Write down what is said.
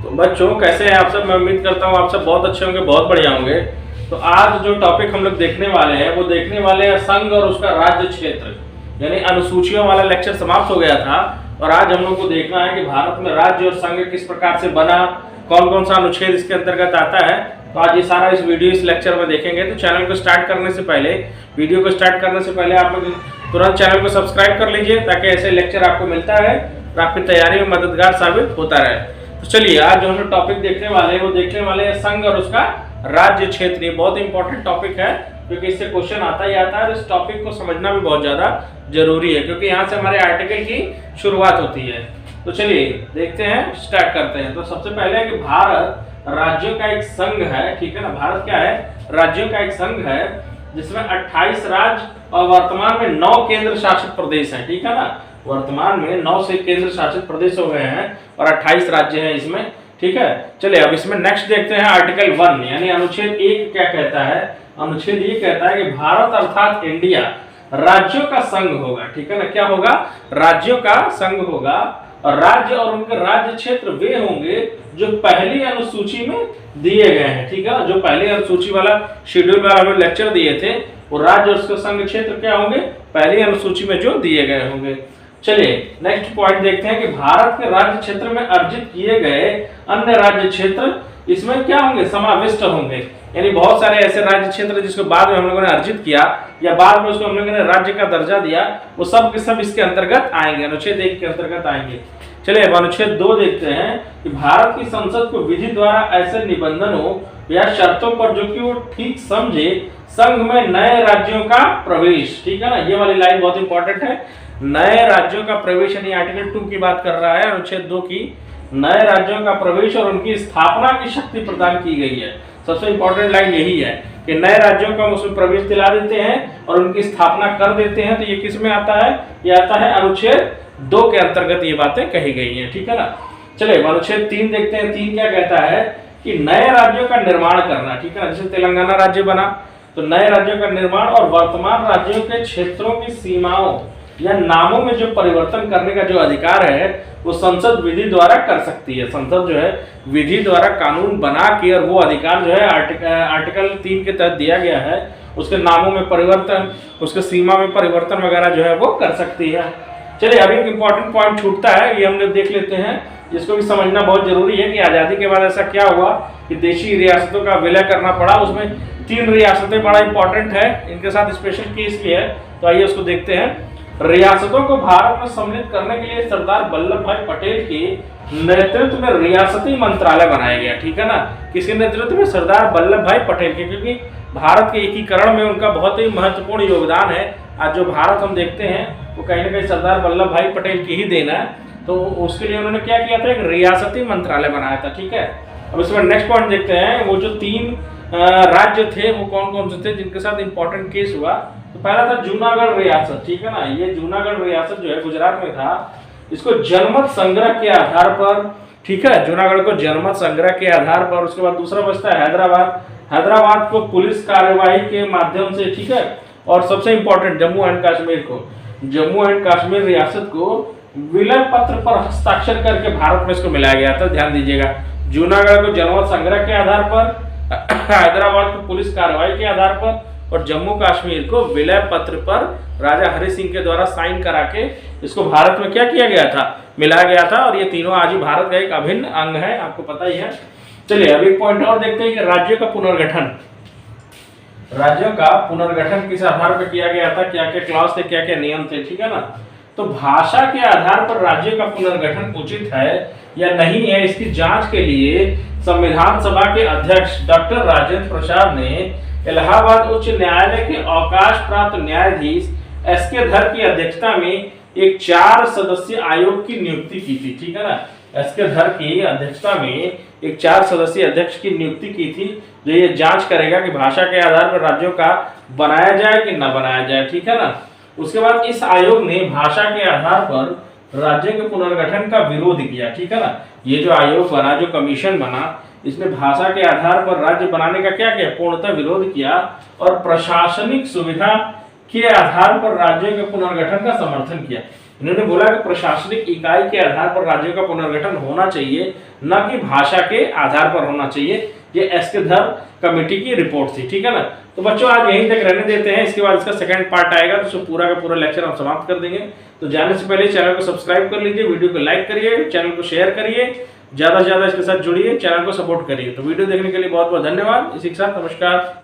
तो बच्चों कैसे हैं आप सब। मैं उम्मीद करता हूँ आप सब बहुत अच्छे होंगे, बहुत बढ़िया होंगे। तो आज जो टॉपिक हम लोग देखने वाले हैं वो देखने वाले हैं संघ और उसका राज्य क्षेत्र, यानी अनुसूचियों वाला लेक्चर समाप्त हो गया था और आज हम लोग को देखना है कि भारत में राज्य और संघ किस प्रकार से बना, कौन कौन सा अनुच्छेद इसके अंतर्गत आता है। तो आज ये सारा इस वीडियो इस लेक्चर में देखेंगे। तो चैनल को स्टार्ट करने से पहले, वीडियो को स्टार्ट करने से पहले आप लोग तुरंत चैनल को सब्सक्राइब कर लीजिए ताकि ऐसे लेक्चर आपको मिलता है और आपकी तैयारी में मददगार साबित होता रहे। तो चलिए आज जो हम टॉपिक देखने वाले हैं वो देखने वाले हैं संघ और उसका राज्य क्षेत्र। ये बहुत इंपॉर्टेंट टॉपिक है क्योंकि इससे क्वेश्चन आता ही आता है और इस टॉपिक को समझना भी बहुत ज्यादा जरूरी है क्योंकि यहाँ से हमारे आर्टिकल की शुरुआत होती है। तो चलिए देखते हैं, स्टार्ट करते हैं। तो सबसे पहले है कि भारत राज्यों का एक संघ है, ठीक है ना। भारत क्या है? राज्यों का एक संघ है जिसमें 28 राज्य और वर्तमान में 9 केंद्र शासित प्रदेश हैं, ठीक है ना। वर्तमान में 9 से केंद्र शासित प्रदेश हो गए हैं और 28 राज्य हैं इसमें, ठीक है। चलिए अब इसमें नेक्स्ट देखते हैं आर्टिकल 1 यानी अनुच्छेद 1 क्या कहता है। अनुच्छेद ये कहता है कि भारत अर्थात इंडिया राज्यों का संघ होगा, ठीक है ना। क्या होगा? राज्यों का संघ होगा और राज्य और उनके राज्य क्षेत्र वे होंगे जो पहली अनुसूची में दिए गए हैं, ठीक है ना। जो पहली अनुसूची वाला शेड्यूल वाला हमें लेक्चर दिए थे वो राज्य और उसके संघ क्षेत्र क्या होंगे? पहली अनुसूची में जो दिए गए होंगे। चलिए नेक्स्ट पॉइंट देखते हैं कि भारत के राज्य क्षेत्र में अर्जित किए गए अन्य राज्य क्षेत्र इसमें क्या होंगे? समाविष्ट होंगे, यानी बहुत सारे ऐसे राज्य क्षेत्र जिसको बाद में हम लोगों ने अर्जित किया या बाद में उसको हम लोगों ने राज्य का दर्जा दिया वो सब के सब इसके अंतर्गत आएंगे, अनुच्छेद 1 के अंतर्गत आएंगे। चलिए अब अनुच्छेद 2 देखते हैं कि भारत की संसद को विधि द्वारा ऐसे निबंधनों या शर्तों पर जो कि वो ठीक समझे संघ में नए राज्यों का प्रवेश, ठीक है ना। ये वाली लाइन बहुत इंपॉर्टेंट है। नए राज्यों का प्रवेश यानी आर्टिकल 2 की बात कर रहा है, अनुच्छेद 2 की। नए राज्यों का प्रवेश और उनकी स्थापना की शक्ति प्रदान की गई है। सबसे इंपॉर्टेंट लाइन यही है कि नए राज्यों का उसमें प्रवेश दिला देते हैं और उनकी स्थापना कर देते हैं। तो ये किस में आता है? ये आता है अनुच्छेद 2 के अंतर्गत ये बातें कही गई हैं, ठीक है ना। चलिए अनुच्छेद 3 देखते हैं। 3 क्या कहता है कि नए राज्यों का निर्माण करना, ठीक है ना। जैसे तेलंगाना राज्य बना तो नए राज्यों का निर्माण और वर्तमान राज्यों के क्षेत्रों की सीमाओं या नामों में जो परिवर्तन करने का जो अधिकार है वो संसद विधि द्वारा कर सकती है। संसद जो है विधि द्वारा कानून बना के और वो अधिकार जो है आर्टिकल 3 के तहत दिया गया है, उसके नामों में परिवर्तन, उसके सीमा में परिवर्तन वगैरह जो है वो कर सकती है। चलिए अभी एक इंपॉर्टेंट पॉइंट छूटता है, ये हम लोग देख लेते हैं, जिसको भी समझना बहुत जरूरी है कि आज़ादी के बाद ऐसा क्या हुआ कि देशी रियासतों का विलय करना पड़ा। उसमें 3 रियासतें बड़ा इंपॉर्टेंट है, इनके साथ स्पेशल केस भी है। तो आइए उसको देखते हैं। रियासतों को भारत में सम्मिलित करने के लिए सरदार वल्लभ भाई पटेल के नेतृत्व में रियासती मंत्रालय बनाया गया, ठीक है ना। किसके नेतृत्व में? सरदार वल्लभ भाई पटेल के, क्योंकि भारत के एकीकरण में उनका बहुत ही महत्वपूर्ण योगदान है। आज जो भारत हम देखते हैं वो कहीं ना कहीं सरदार वल्लभ भाई पटेल की ही देन है। तो उसके लिए उन्होंने क्या किया था? एक रियासती मंत्रालय बनाया था, ठीक है। अब इसमें नेक्स्ट पॉइंट देखते हैं। वो जो 3 राज्य थे वो कौन कौन से थे जिनके साथ इंपॉर्टेंट केस हुआ। तो पहला था जूनागढ़ रियासत, ठीक है ना। ये जूनागढ़ रियासत जो है गुजरात में था, इसको जनमत संग्रह के आधार पर, ठीक है, जूनागढ़ को जनमत संग्रह के आधार पर। उसके बाद दूसरा बचता है हैदराबाद। हैदराबाद को पुलिस कार्यवाही के माध्यम से, ठीक है। और सबसे इंपॉर्टेंट जम्मू एंड कश्मीर को, जम्मू एंड कश्मीर रियासत को विलय पत्र पर हस्ताक्षर करके भारत में इसको मिलाया गया था। ध्यान दीजिएगा, जूनागढ़ को जनमत संग्रह के आधार पर, हैदराबाद को पुलिस कार्रवाई के आधार पर और जम्मू कश्मीर को विलय पत्र पर राजा हरि सिंह के द्वारा साइन करा के इसको भारत में क्या किया गया था? मिलाया गया था। और ये तीनों आज ही भारत का एक अभिन्न अंग है, आपको पता ही है। चलिए अब एक पॉइंट और देखते हैं कि राज्यों का पुनर्गठन। राज्यों का पुनर्गठन किस आधार पर किया गया था? क्या क्या क्लॉज थे, क्या क्या नियम थे, ठीक है ना। तो भाषा के आधार पर राज्यों का पुनर्गठन उचित है या नहीं है, इसकी जांच के लिए संविधान सभा के अध्यक्ष डॉक्टर राजेंद्र प्रसाद ने इलाहाबाद उच्च न्यायालय के अवकाश प्राप्त न्यायाधीश एसके धर की अध्यक्षता में एक 4 सदस्यीय आयोग की नियुक्ति की थी, ठीक है ना। एसके धर की अध्यक्षता में एक 4 सदस्यीय अध्यक्ष की नियुक्ति की थी जो ये जांच करेगा कि भाषा के आधार पर राज्यों का बनाया जाए कि न बनाया जाए, ठीक है ना। उसके बाद इस आयोग ने भाषा के आधार पर राज्य के पुनर्गठन का विरोध किया, ठीक है ना। ये जो आयोग बना, जो कमीशन बना, इसने भाषा के आधार पर राज्य बनाने का क्या किया? पूर्णतः विरोध किया और प्रशासनिक सुविधा के आधार पर राज्यों के पुनर्गठन का समर्थन किया। इन्होंने बोला कि प्रशासनिक इकाई के आधार पर राज्यों का पुनर्गठन होना चाहिए, न कि भाषा के आधार पर होना चाहिए। ये एसके धर कमेटी की रिपोर्ट थी, ठीक है ना। तो बच्चों आज यहीं तक रहने देते हैं, इसके बाद इसका सेकंड पार्ट आएगा तो पूरा का पूरा लेक्चर हम समाप्त कर देंगे। तो जाने से पहले चैनल को सब्सक्राइब कर लीजिए, वीडियो को लाइक करिए, चैनल को शेयर करिए, ज्यादा से ज्यादा इसके साथ जुड़िए, चैनल को सपोर्ट करिए। तो वीडियो देखने के लिए बहुत बहुत धन्यवाद। इसी के साथ नमस्कार।